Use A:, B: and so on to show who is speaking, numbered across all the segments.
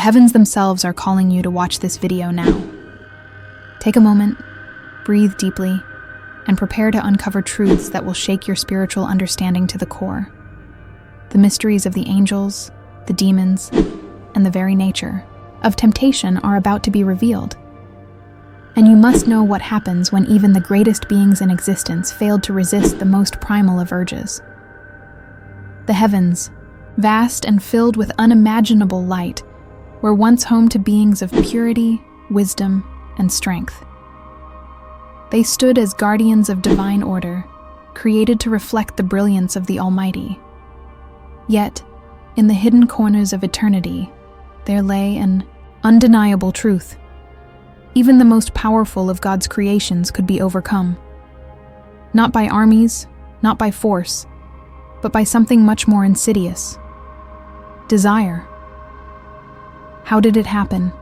A: heavens themselves are calling you to watch this video now. Take a moment, breathe deeply, and prepare to uncover truths that will shake your spiritual understanding to the core. The mysteries of the angels, the demons, and the very nature of temptation are about to be revealed. And you must know what happens when even the greatest beings in existence failed to resist the most primal of urges. The heavens, vast and filled with unimaginable light, were once home to beings of purity, wisdom, and strength. They stood as guardians of divine order, created to reflect the brilliance of the Almighty. Yet, in the hidden corners of eternity, there lay an undeniable truth. Even the most powerful of God's creations could be overcome. Not by armies, not by force, but by something much more insidious. Desire. How did it happen?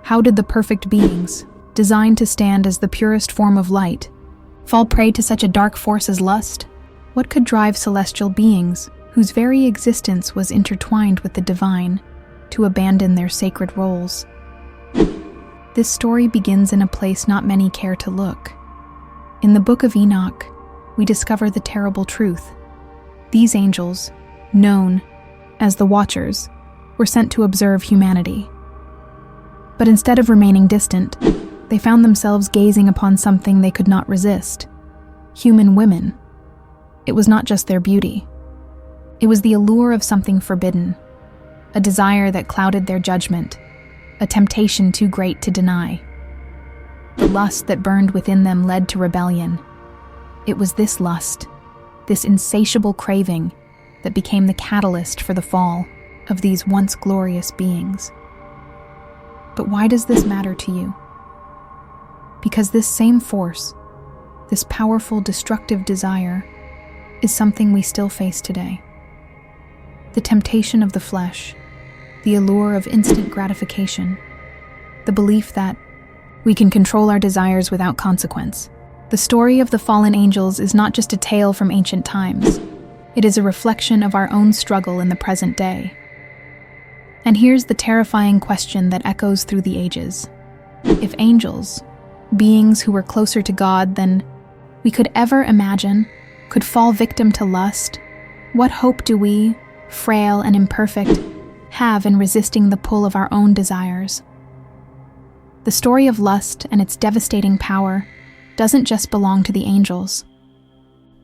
A: How did the perfect beings, designed to stand as the purest form of light, fall prey to such a dark force as lust? What could drive celestial beings, whose very existence was intertwined with the divine, to abandon their sacred roles? This story begins in a place not many care to look. In the Book of Enoch, we discover the terrible truth. These angels, known as the Watchers, were sent to observe humanity. But instead of remaining distant, they found themselves gazing upon something they could not resist: human women. It was not just their beauty. It was the allure of something forbidden, a desire that clouded their judgment, a temptation too great to deny. The lust that burned within them led to rebellion. It was this lust, this insatiable craving, that became the catalyst for the fall of these once glorious beings. But why does this matter to you? Because this same force, this powerful destructive desire, is something we still face today. The temptation of the flesh, the allure of instant gratification, the belief that we can control our desires without consequence. The story of the fallen angels is not just a tale from ancient times. It is a reflection of our own struggle in the present day. And here's the terrifying question that echoes through the ages. If angels, beings who were closer to God than we could ever imagine, could fall victim to lust, what hope do we, frail and imperfect, have in resisting the pull of our own desires? The story of lust and its devastating power doesn't just belong to the angels.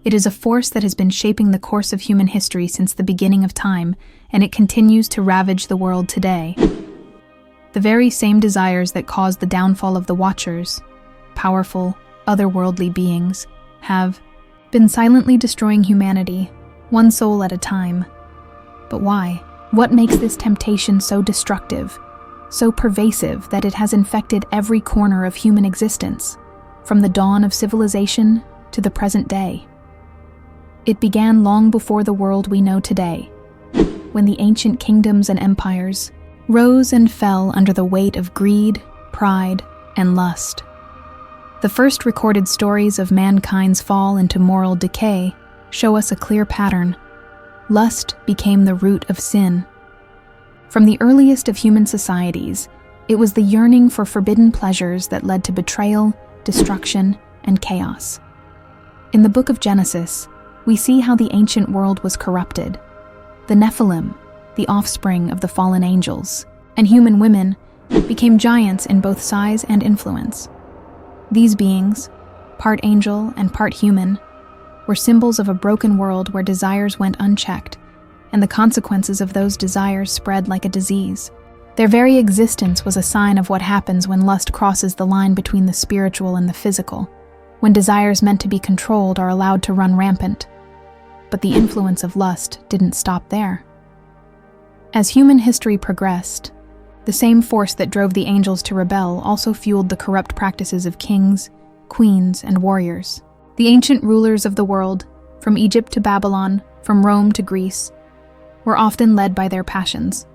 A: It is a force that has been shaping the course of human history since the beginning of time, and it continues to ravage the world today. The very same desires that caused the downfall of the Watchers, powerful, otherworldly beings, have been silently destroying humanity, one soul at a time. But why? What makes this temptation so destructive, so pervasive that it has infected every corner of human existence, from the dawn of civilization to the present day? It began long before the world we know today, when the ancient kingdoms and empires rose and fell under the weight of greed, pride, and lust. The first recorded stories of mankind's fall into moral decay show us a clear pattern. Lust became the root of sin. From the earliest of human societies, it was the yearning for forbidden pleasures that led to betrayal, destruction, and chaos. In the Book of Genesis, we see how the ancient world was corrupted. The Nephilim, the offspring of the fallen angels, and human women became giants in both size and influence. These beings, part angel and part human, were symbols of a broken world where desires went unchecked, and the consequences of those desires spread like a disease. Their very existence was a sign of what happens when lust crosses the line between the spiritual and the physical, when desires meant to be controlled are allowed to run rampant. But the influence of lust didn't stop there. As human history progressed, the same force that drove the angels to rebel also fueled the corrupt practices of kings, queens, and warriors. The ancient rulers of the world, from Egypt to Babylon, from Rome to Greece, were often led by their passions.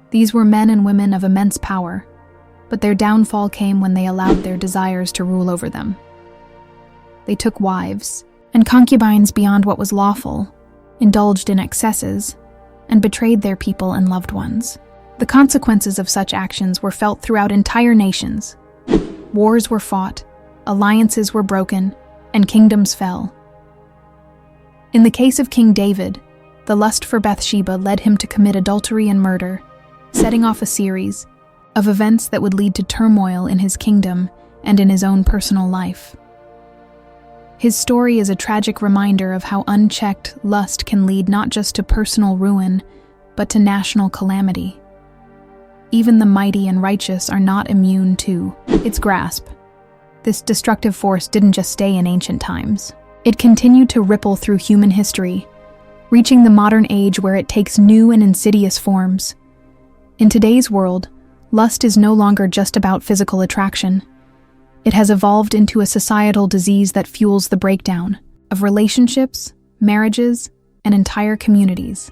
A: These were men and women of immense power, but their downfall came when they allowed their desires to rule over them. They took wives and concubines beyond what was lawful, indulged in excesses, and betrayed their people and loved ones. The consequences of such actions were felt throughout entire nations. Wars were fought, alliances were broken, and kingdoms fell. In the case of King David, the lust for Bathsheba led him to commit adultery and murder, setting off a series of events that would lead to turmoil in his kingdom and in his own personal life. His story is a tragic reminder of how unchecked lust can lead not just to personal ruin, but to national calamity. Even the mighty and righteous are not immune to its grasp. This destructive force didn't just stay in ancient times. It continued to ripple through human history, reaching the modern age where it takes new and insidious forms. In today's world, lust is no longer just about physical attraction. It has evolved into a societal disease that fuels the breakdown of relationships, marriages, and entire communities.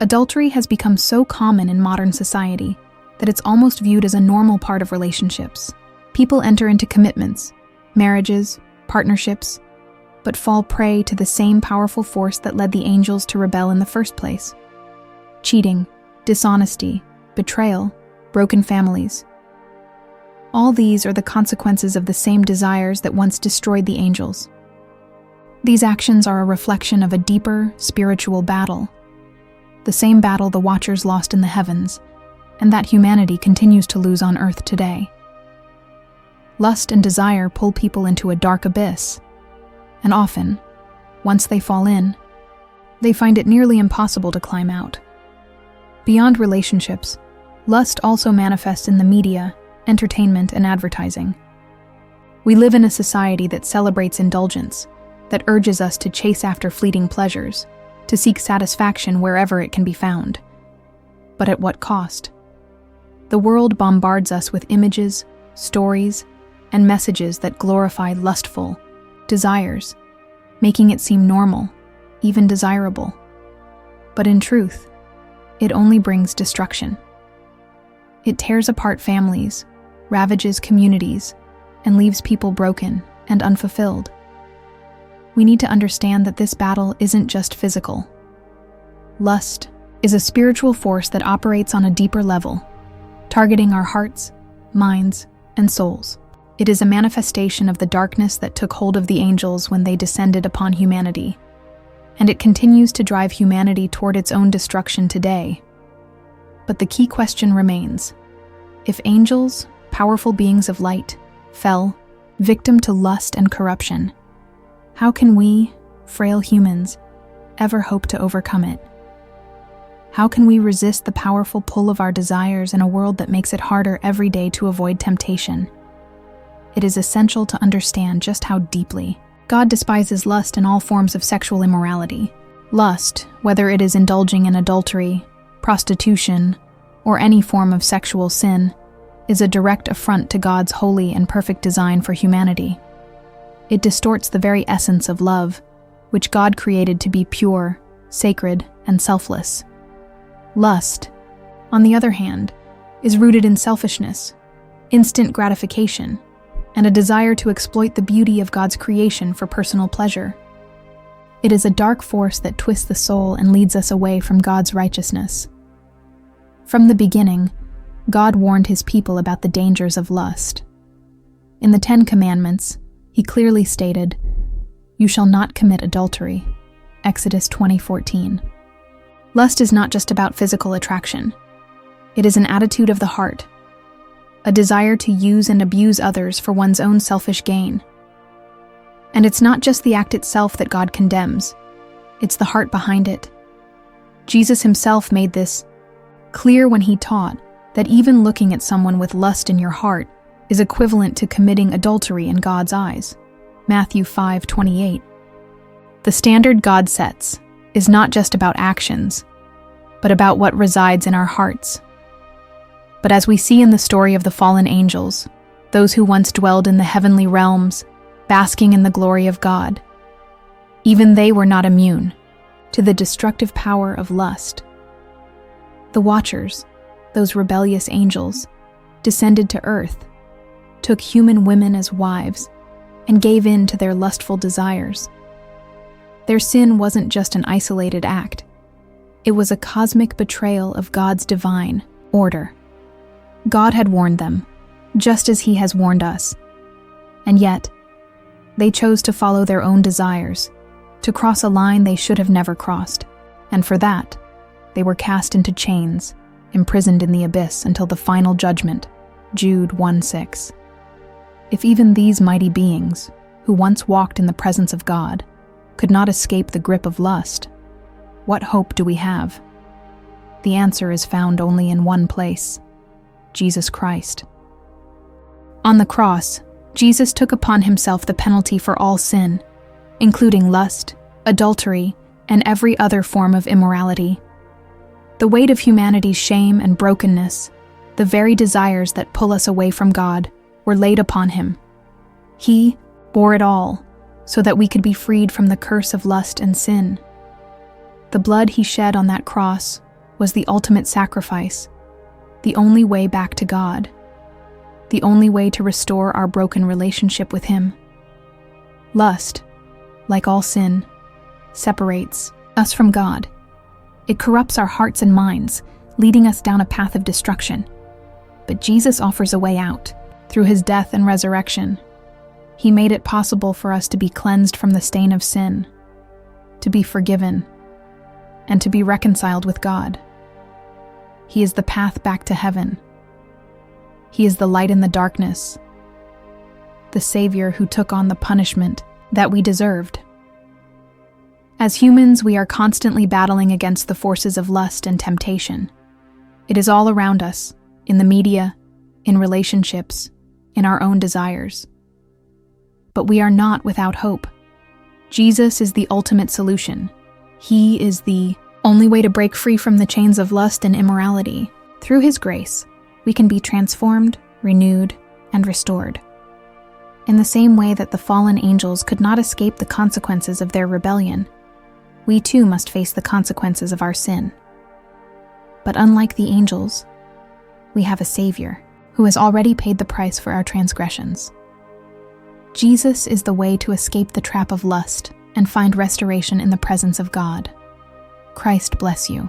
A: Adultery has become so common in modern society that it's almost viewed as a normal part of relationships. People enter into commitments, marriages, partnerships, but fall prey to the same powerful force that led the angels to rebel in the first place. Cheating, dishonesty, betrayal, broken families. All these are the consequences of the same desires that once destroyed the angels. These actions are a reflection of a deeper, spiritual battle, the same battle the Watchers lost in the heavens, and that humanity continues to lose on earth today. Lust and desire pull people into a dark abyss, and often, once they fall in, they find it nearly impossible to climb out. Beyond relationships, lust also manifests in the media, entertainment, and advertising. We live in a society that celebrates indulgence, that urges us to chase after fleeting pleasures, to seek satisfaction wherever it can be found. But at what cost? The world bombards us with images, stories, and messages that glorify lustful desires, making it seem normal, even desirable. But in truth, it only brings destruction. It tears apart families, ravages communities, and leaves people broken and unfulfilled. We need to understand that this battle isn't just physical. Lust is a spiritual force that operates on a deeper level, targeting our hearts, minds, and souls. It is a manifestation of the darkness that took hold of the angels when they descended upon humanity, and it continues to drive humanity toward its own destruction today. But the key question remains: if angels, powerful beings of light, fell victim to lust and corruption, how can we, frail humans, ever hope to overcome it? How can we resist the powerful pull of our desires in a world that makes it harder every day to avoid temptation? It is essential to understand just how deeply God despises lust and all forms of sexual immorality. Lust, whether it is indulging in adultery, prostitution, or any form of sexual sin, is a direct affront to God's holy and perfect design for humanity. It distorts the very essence of love, which God created to be pure, sacred, and selfless. Lust, on the other hand, is rooted in selfishness, instant gratification, and a desire to exploit the beauty of God's creation for personal pleasure. It is a dark force that twists the soul and leads us away from God's righteousness. From the beginning, God warned his people about the dangers of lust. In the 10 Commandments, he clearly stated, "You shall not commit adultery." Exodus 20:14. Lust is not just about physical attraction. It is an attitude of the heart, a desire to use and abuse others for one's own selfish gain. And it's not just the act itself that God condemns, it's the heart behind it. Jesus himself made this clear when he taught that even looking at someone with lust in your heart is equivalent to committing adultery in God's eyes. Matthew 5:28. The standard God sets is not just about actions, but about what resides in our hearts. But as we see in the story of the fallen angels, those who once dwelled in the heavenly realms, basking in the glory of God, even they were not immune to the destructive power of lust. The Watchers, those rebellious angels, descended to earth, took human women as wives, and gave in to their lustful desires. Their sin wasn't just an isolated act. It was a cosmic betrayal of God's divine, order. God had warned them, just as He has warned us. And yet, they chose to follow their own desires, to cross a line they should have never crossed. And for that, they were cast into chains, imprisoned in the abyss until the final judgment. Jude 1:6. If even these mighty beings, who once walked in the presence of God, could not escape the grip of lust, what hope do we have? The answer is found only in one place: Jesus Christ. On the cross, Jesus took upon Himself the penalty for all sin, including lust, adultery, and every other form of immorality. The weight of humanity's shame and brokenness, the very desires that pull us away from God, were laid upon Him. He bore it all, so that we could be freed from the curse of lust and sin. The blood He shed on that cross was the ultimate sacrifice, the only way back to God, the only way to restore our broken relationship with Him. Lust, like all sin, separates us from God. It corrupts our hearts and minds, leading us down a path of destruction. But Jesus offers a way out. Through His death and resurrection, He made it possible for us to be cleansed from the stain of sin, to be forgiven, and to be reconciled with God. He is the path back to heaven. He is the light in the darkness, the Savior who took on the punishment that we deserved. As humans, we are constantly battling against the forces of lust and temptation. It is all around us, in the media, in relationships, in our own desires. But we are not without hope. Jesus is the ultimate solution. He is the only way to break free from the chains of lust and immorality. Through His grace, we can be transformed, renewed, and restored. In the same way that the fallen angels could not escape the consequences of their rebellion, we too must face the consequences of our sin. But unlike the angels, we have a Savior who has already paid the price for our transgressions. Jesus is the way to escape the trap of lust and find restoration in the presence of God. Christ bless you.